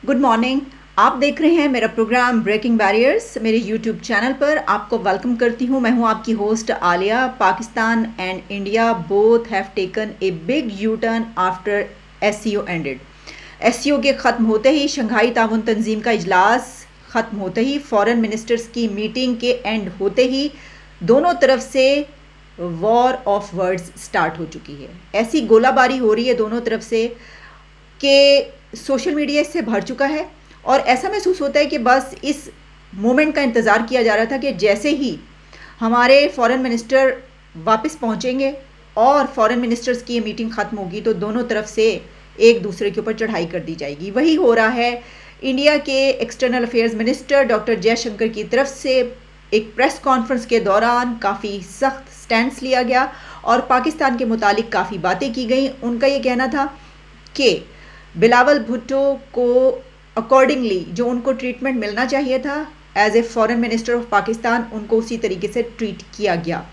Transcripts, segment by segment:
Good morning. आप देख रहे हैं मेरा प्रोग्राम ब्रेकिंग बैरियर्स मेरे यूट्यूब चैनल पर। आपको वेलकम करती हूं। मैं हूं आपकी host Alia. Pakistan and India both have taken a big U turn after SCO ended. SCO के ख़त्म होते ही, शंघाई ताउन तंजीम का इजलास ख़त्म होते ही, फॉरेन मिनिस्टर्स की मीटिंग के एंड होते ही दोनों तरफ से वॉर ऑफ वर्ड्स स्टार्ट हो चुकी है। ऐसी गोलाबारी हो रही है दोनों तरफ से कि सोशल मीडिया इससे भर चुका है और ऐसा महसूस होता है कि बस इस मोमेंट का इंतज़ार किया जा रहा था कि जैसे ही हमारे फॉरेन मिनिस्टर वापस पहुंचेंगे और फॉरेन मिनिस्टर्स की ये मीटिंग ख़त्म होगी तो दोनों तरफ से एक दूसरे के ऊपर चढ़ाई कर दी जाएगी। वही हो रहा है। इंडिया के external affairs minister doctor Jaishankar की तरफ से एक प्रेस कॉन्फ्रेंस के दौरान काफ़ी सख्त स्टैंड लिया गया और पाकिस्तान के मुतालिक काफ़ी बातें की गई। उनका ये कहना था कि बिलावल भुट्टो को अकॉर्डिंगली जो उनको ट्रीटमेंट मिलना चाहिए था as a foreign minister of Pakistan, उनको उसी तरीके से ट्रीट किया गया।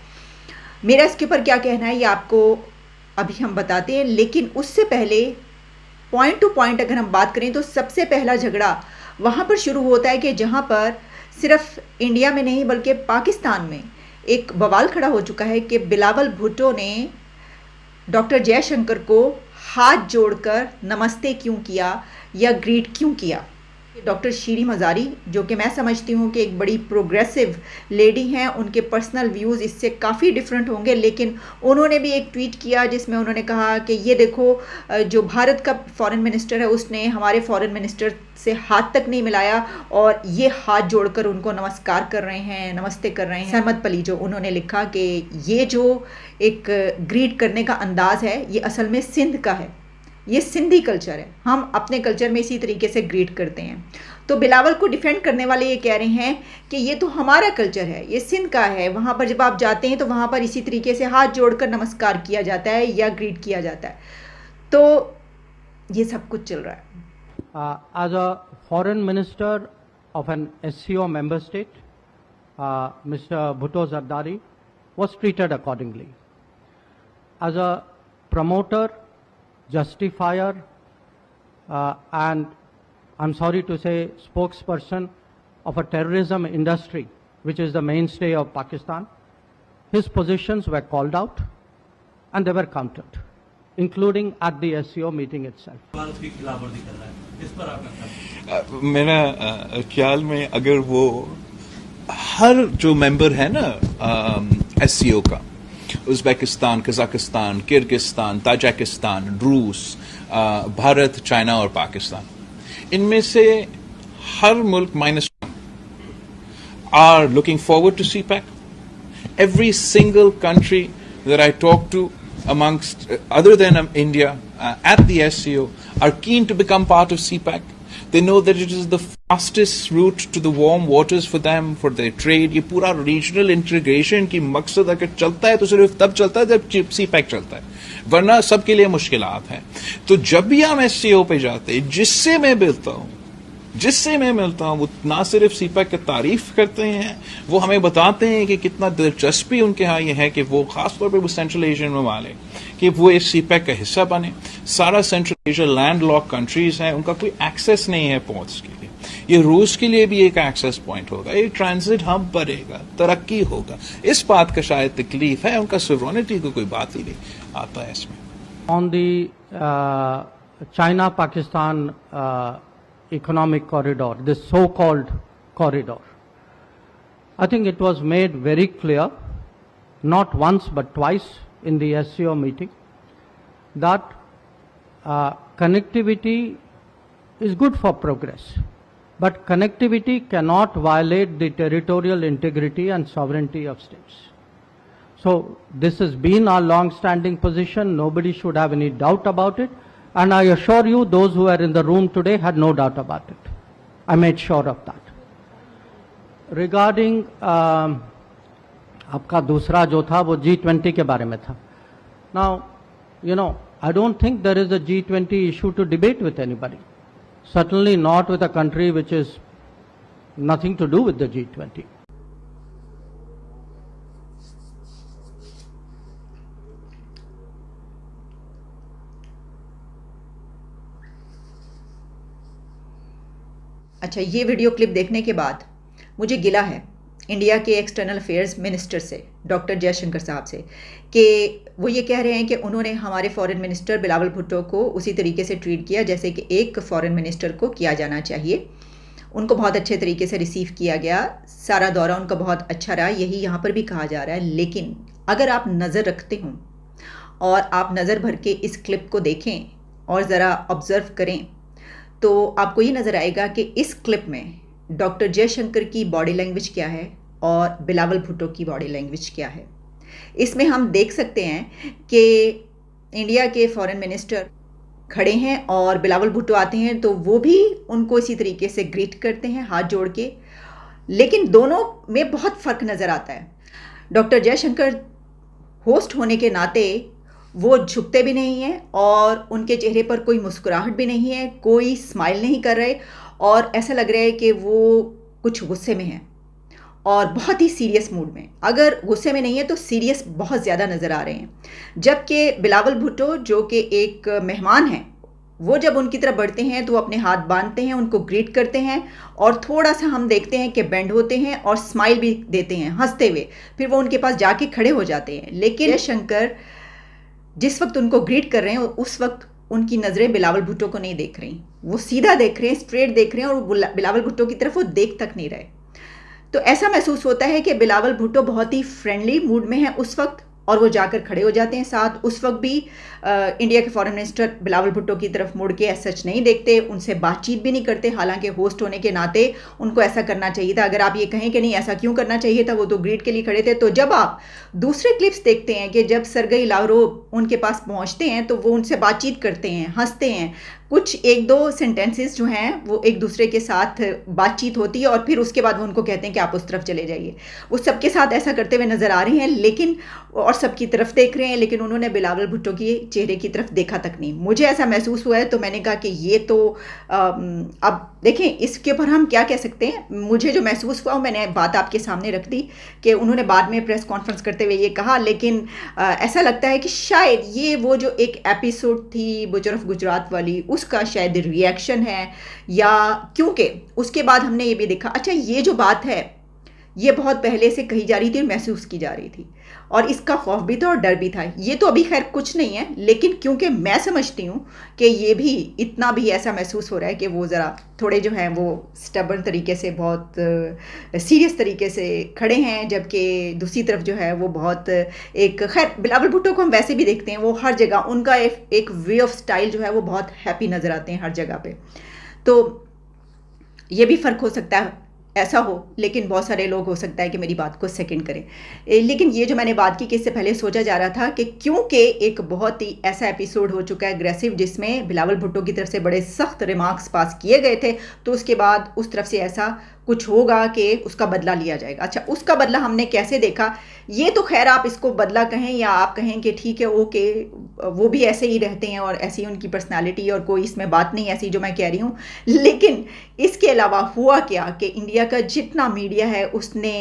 मेरा इसके ऊपर क्या कहना है ये आपको अभी हम बताते हैं, लेकिन उससे पहले पॉइंट टू पॉइंट अगर हम बात करें तो सबसे पहला झगड़ा वहाँ पर शुरू होता है कि जहाँ पर सिर्फ इंडिया में नहीं बल्कि पाकिस्तान में एक बवाल खड़ा हो चुका है कि बिलावल भुट्टो ने डॉक्टर जयशंकर को हाथ जोड़कर नमस्ते क्यों किया या ग्रीट क्यों किया। डॉक्टर शीरी मज़ारी, जो कि मैं समझती हूँ कि एक बड़ी प्रोग्रेसिव लेडी हैं, उनके पर्सनल व्यूज़ इससे काफ़ी डिफरेंट होंगे, लेकिन उन्होंने भी एक ट्वीट किया जिसमें उन्होंने कहा कि ये देखो जो भारत का फॉरेन मिनिस्टर है उसने हमारे फॉरेन मिनिस्टर से हाथ तक नहीं मिलाया और ये हाथ जोड़कर उनको नमस्कार कर रहे हैं, नमस्ते कर रहे हैं। सरमद पली जो उन्होंने लिखा कि ये जो एक ग्रीट करने का अंदाज़ है ये असल में सिंध का है, ये सिंधी कल्चर है, हम अपने कल्चर में इसी तरीके से ग्रीट करते हैं। तो बिलावल को डिफेंड करने वाले ये कह रहे हैं कि ये तो हमारा कल्चर है, ये सिंध का है, वहाँ पर जब आप जाते हैं तो वहाँ पर इसी तरीके से हाथ जोड़कर नमस्कार किया जाता है या ग्रीट किया जाता है। तो ये सब कुछ चल रहा है। As a foreign minister of an SCO member state, Mr. Bhutto Zardari was treated accordingly. As a promoter, justifier, and I'm sorry to say spokesperson of a terrorism industry which is the mainstay of Pakistan, his positions were called out and they were countered, including at the SCO meeting itself. मेरा ख्याल में अगर वो हर जो member है ना SCO का, Uzbekistan, Kazakhstan, Kyrgyzstan, Tajikistan, रूस, भारत, चाइना और पाकिस्तान, इनमें से हर मुल्क -1 are looking forward to CPEC. Every single country that I talk to amongst other than India at the SCO are keen to become part of CPEC. They know that it is the fastest route to the warm waters for them, for their trade. ये पूरा regional integration की मकसद अगर चलता है तो सिर्फ तब चलता है जब सीपैक चलता है, वरना सबके लिए मुश्किलात हैं। तो जब भी हम एससीओ पे जाते हैं, जिससे मैं मिलता हूँ वो ना सिर्फ सीपैक की तारीफ करते हैं, वो हमें बताते हैं कि कितना दिलचस्पी उनके यहाँ ये है कि वो खासतौर पर वो सेंट्रल एशियन ममालिक कि वो इस सीपैक का हिस्सा बने। सारा central Asia land lock countries हैं, उनका कोई एक्सेस नहीं है पोर्ट्स के लिए। ये रूस के लिए भी एक एक्सेस पॉइंट होगा, एक ट्रांजिट हब बनेगा, तरक्की होगा। इस बात का शायद तकलीफ है, उनका सोवरेनिटी को कोई बात ही नहीं आता है इसमें। On the China-Pakistan economic corridor, this so-called corridor, I think it was made very clear, not once but twice in the SCO meeting, that connectivity is good for progress, but connectivity cannot violate the territorial integrity and sovereignty of states. So this has been our long-standing position. Nobody should have any doubt about it. And I assure you, those who are in the room today had no doubt about it. I made sure of that. Regarding आपका दूसरा जो था वो G20 के बारे में था. Now, you know, I don't think there is a G20 issue to debate with anybody. Certainly not with a country which is nothing to do with the G20. अच्छा, ये वीडियो क्लिप देखने के बाद मुझे गिला है इंडिया के external affairs minister से, डॉक्टर जयशंकर साहब से, कि वो ये कह रहे हैं कि उन्होंने हमारे फॉरेन मिनिस्टर बिलावल भुट्टो को उसी तरीके से ट्रीट किया जैसे कि एक फॉरेन मिनिस्टर को किया जाना चाहिए। उनको बहुत अच्छे तरीके से रिसीव किया गया, सारा दौरा उनका बहुत अच्छा रहा, यही यहाँ पर भी कहा जा रहा है। लेकिन अगर आप नज़र रखते हों और आप नज़र भर के इस क्लिप को देखें और ज़रा ऑब्ज़र्व करें तो आपको ये नज़र आएगा कि इस क्लिप में डॉक्टर जयशंकर की बॉडी लैंग्वेज क्या है और बिलावल भुट्टो की बॉडी लैंग्वेज क्या है। इसमें हम देख सकते हैं कि इंडिया के फॉरेन मिनिस्टर खड़े हैं और बिलावल भुट्टो आते हैं तो वो भी उनको इसी तरीके से ग्रीट करते हैं हाथ जोड़ के, लेकिन दोनों में बहुत फ़र्क नज़र आता है। डॉक्टर जयशंकर होस्ट होने के नाते वो झुकते भी नहीं हैं और उनके चेहरे पर कोई मुस्कुराहट भी नहीं है, कोई स्माइल नहीं कर रहे और ऐसा लग रहा है कि वो कुछ गुस्से में हैं और बहुत ही सीरियस मूड में। अगर गुस्से में नहीं है तो सीरियस बहुत ज़्यादा नज़र आ रहे हैं। जबकि बिलावल भुट्टो जो कि एक मेहमान हैं, वो जब उनकी तरफ बढ़ते हैं तो वो अपने हाथ बांधते हैं, उनको ग्रीट करते हैं और थोड़ा सा हम देखते हैं कि बेंड होते हैं और स्माइल भी देते हैं हंसते हुए, फिर वो उनके पास जाके खड़े हो जाते हैं। लेकिन जयशंकर जिस वक्त उनको ग्रीट कर रहे हैं उस वक्त उनकी नज़रें बिलावल भुट्टो को नहीं देख रही, वो सीधा देख रहे हैं, स्ट्रेट देख रहे हैं और बिलावल भुट्टो की तरफ वो देख तक नहीं रहे। तो ऐसा महसूस होता है कि बिलावल भुट्टो बहुत ही फ्रेंडली मूड में है उस वक्त और वो जाकर खड़े हो जाते हैं साथ। उस वक्त भी इंडिया के फॉरेन मिनिस्टर बिलावल भुट्टो की तरफ मुड़ के सच नहीं देखते, उनसे बातचीत भी नहीं करते, हालांकि होस्ट होने के नाते उनको ऐसा करना चाहिए था। अगर आप ये कहें कि नहीं ऐसा क्यों करना चाहिए था, वो तो ग्रीट के लिए खड़े थे। तो जब आप दूसरे क्लिप्स देखते हैं कि जब सरगई लावरोव उनके पास पहुँचते हैं तो वो उनसे बातचीत करते हैं, हंसते हैं, कुछ एक दो सेंटेंसेस जो हैं वो एक दूसरे के साथ बातचीत होती है और फिर उसके बाद वो उनको कहते हैं कि आप उस तरफ चले जाइए। वो सबके साथ ऐसा करते हुए नज़र आ रहे हैं लेकिन और सबकी तरफ देख रहे हैं, लेकिन उन्होंने बिलावल भुट्टो की चेहरे की तरफ देखा तक नहीं। मुझे ऐसा महसूस हुआ है तो मैंने कहा कि ये तो अब देखें इसके ऊपर हम क्या कह सकते हैं। मुझे जो महसूस हुआ मैंने बात आपके सामने रख दी कि उन्होंने बाद में प्रेस कॉन्फ्रेंस करते हुए ये कहा, लेकिन ऐसा लगता है कि शायद ये वो जो एक एपिसोड थी बुजर ऑफ गुजरात वाली उसका शायद रिएक्शन है, या क्योंकि उसके बाद हमने ये भी देखा, अच्छा ये जो बात है ये बहुत पहले से कही जा रही थी और महसूस की जा रही थी और इसका खौफ भी था और डर भी था। ये तो अभी खैर कुछ नहीं है, लेकिन क्योंकि मैं समझती हूँ कि ये भी इतना भी ऐसा महसूस हो रहा है कि वो ज़रा थोड़े जो हैं वो स्टबर्न तरीके से बहुत सीरियस तरीके से खड़े हैं, जबकि दूसरी तरफ जो है वो बहुत एक खैर बिलावल भुट्टो को हम वैसे भी देखते हैं वो हर जगह उनका एक वे ऑफ स्टाइल जो है वो बहुत हैप्पी नज़र आते हैं हर जगह पे। तो ये भी फ़र्क हो सकता है ऐसा हो, लेकिन बहुत सारे लोग हो सकता है कि मेरी बात को सेकंड करें। लेकिन ये जो मैंने बात की कि इससे पहले सोचा जा रहा था कि क्योंकि एक बहुत ही ऐसा एपिसोड हो चुका है अग्रेसिव जिसमें बिलावल भुट्टो की तरफ से बड़े सख्त रिमार्क्स पास किए गए थे, तो उसके बाद उस तरफ से ऐसा कुछ होगा कि उसका बदला लिया जाएगा। अच्छा उसका बदला हमने कैसे देखा, ये तो खैर आप इसको बदला कहें या आप कहें कि ठीक है ओके वो भी ऐसे ही रहते हैं और ऐसी उनकी पर्सनालिटी और कोई इसमें बात नहीं ऐसी जो मैं कह रही हूँ। लेकिन इसके अलावा हुआ क्या कि इंडिया का जितना मीडिया है उसने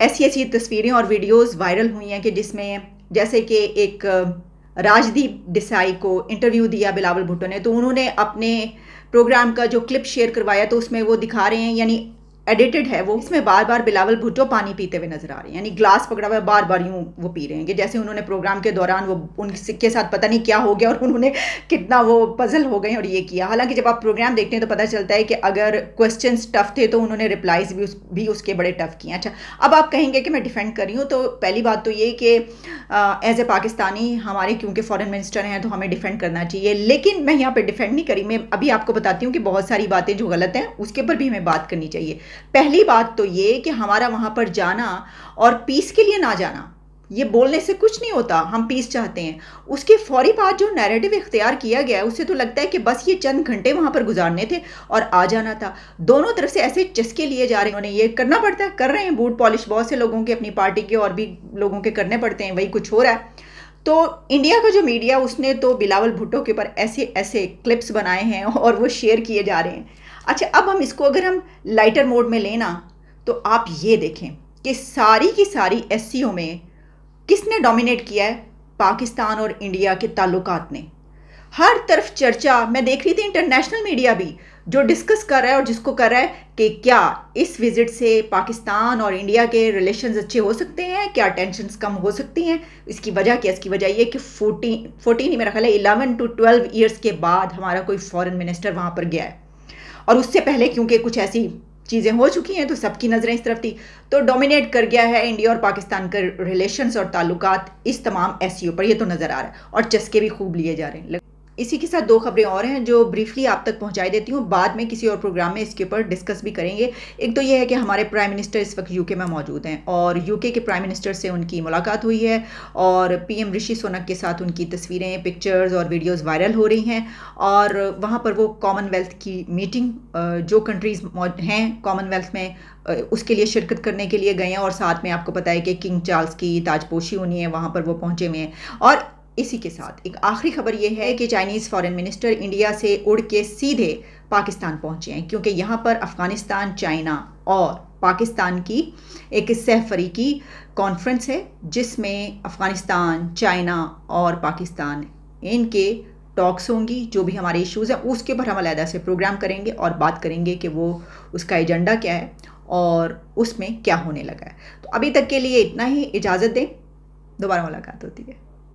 ऐसी ऐसी तस्वीरें और वीडियोस वायरल हुई हैं कि जिसमें जैसे कि एक राजदीप देसाई को इंटरव्यू दिया बिलावल भुट्टो ने, तो उन्होंने अपने प्रोग्राम का जो क्लिप शेयर करवाया तो उसमें वो दिखा रहे हैं, यानी एडिटेड है वो, इसमें बार बार बिलावल भुट्टो पानी पीते हुए नजर आ रहे हैं, यानी ग्लास पकड़ा हुआ है बार बार यूं वो पी रहे हैं कि जैसे उन्होंने प्रोग्राम के दौरान वो उनके साथ पता नहीं क्या हो गया और उन्होंने कितना वो पजल हो गए और ये किया। हालांकि जब आप प्रोग्राम देखते हैं तो पता चलता है कि अगर क्वेश्चंस टफ थे तो उन्होंने रिप्लाईज भी उसके बड़े टफ किए। अच्छा अब आप कहेंगे कि मैं डिफेंड कर रही हूँ, तो पहली बात तो ये कि एज ए पाकिस्तानी हमारे क्योंकि फॉरेन मिनिस्टर हैं तो हमें डिफेंड करना चाहिए, लेकिन मैं यहाँ पर डिफेंड नहीं करी। मैं अभी आपको बताती हूँ कि बहुत सारी बातें जो गलत हैं उसके ऊपर भी हमें बात करनी चाहिए। पहली बात तो ये कि हमारा वहां पर जाना और पीस के लिए ना जाना, ये बोलने से कुछ नहीं होता, हम पीस चाहते हैं। उसके फौरी बाद जो नैरेटिव इख्तियार किया गया है उससे तो लगता है कि बस ये चंद घंटे वहां पर गुजारने थे और आ जाना था। दोनों तरफ से ऐसे चस्के लिए जा रहे हैं, उन्हें ये करना पड़ता है, कर रहे हैं बूट पॉलिश बहुत से लोगों के, अपनी पार्टी के और भी लोगों के करने पड़ते हैं, वही कुछ हो रहा है। तो इंडिया का जो मीडिया उसने तो बिलावल भुट्टो के ऊपर ऐसे ऐसे क्लिप्स बनाए हैं और वो शेयर किए जा रहे हैं। अच्छा अब हम इसको अगर हम लाइटर मोड में लेना तो आप ये देखें कि सारी की सारी एससीओ में किसने डोमिनेट किया है, पाकिस्तान और इंडिया के ताल्लुकात ने। हर तरफ चर्चा मैं देख रही थी, इंटरनेशनल मीडिया भी جو ڈسکس کر رہا ہے اور جس کو کر رہا ہے کہ کیا اس وزٹ سے پاکستان اور انڈیا کے ریلیشنز اچھے ہو سکتے ہیں, کیا ٹینشنز کم ہو سکتی ہیں. اس کی وجہ کیا؟ اس کی وجہ یہ کہ 14 میرا خیال ہے 11 to 12 ایئرس کے بعد ہمارا کوئی فارن منسٹر وہاں پر گیا ہے, اور اس سے پہلے کیونکہ کچھ ایسی چیزیں ہو چکی ہیں تو سب کی نظریں اس طرف تھی, تو ڈومینیٹ کر گیا ہے انڈیا اور پاکستان کے ریلیشنز اور تعلقات اس تمام ایس سی او پر. یہ تو نظر آ رہا ہے, اور چسکے بھی خوب لیے جا رہے ہیں. اسی کے ساتھ 2 خبریں اور ہیں جو بریفلی آپ تک پہنچائی دیتی ہوں, بعد میں کسی اور پروگرام میں اس کے اوپر ڈسکس بھی کریں گے. ایک تو یہ ہے کہ ہمارے پرائم منسٹر اس وقت یو کے میں موجود ہیں, اور یو کے پرائم منسٹر سے ان کی ملاقات ہوئی ہے, اور پی ایم رشی سونک کے ساتھ ان کی تصویریں, پکچرز اور ویڈیوز وائرل ہو رہی ہیں. اور وہاں پر وہ کامن ویلتھ کی میٹنگ, جو کنٹریز ہیں کامن ویلتھ میں, اس کے لیے شرکت کرنے کے لیے گئے ہیں, اور ساتھ میں آپ کو پتہ ہے کہ کنگ چارلز کی تاج پوشی ہونی ہے, وہاں پر وہ پہنچے ہوئے ہیں. اور اسی کے ساتھ ایک آخری خبر یہ ہے کہ چائنیز فارن منسٹر انڈیا سے اڑ کے سیدھے پاکستان پہنچے ہیں, کیونکہ یہاں پر افغانستان, چائنا اور پاکستان کی ایک سہ فریقی کانفرنس ہے, جس میں افغانستان, چائنا اور پاکستان ان کے ٹاکس ہوں گی. جو بھی ہمارے ایشوز ہیں اس کے اوپر ہم علیحدہ سے پروگرام کریں گے اور بات کریں گے کہ وہ اس کا ایجنڈا کیا ہے اور اس میں کیا ہونے لگا ہے. تو ابھی تک کے لیے اتنا ہی, اجازت دیں, دوبارہ ملاقات ہوتی ہے.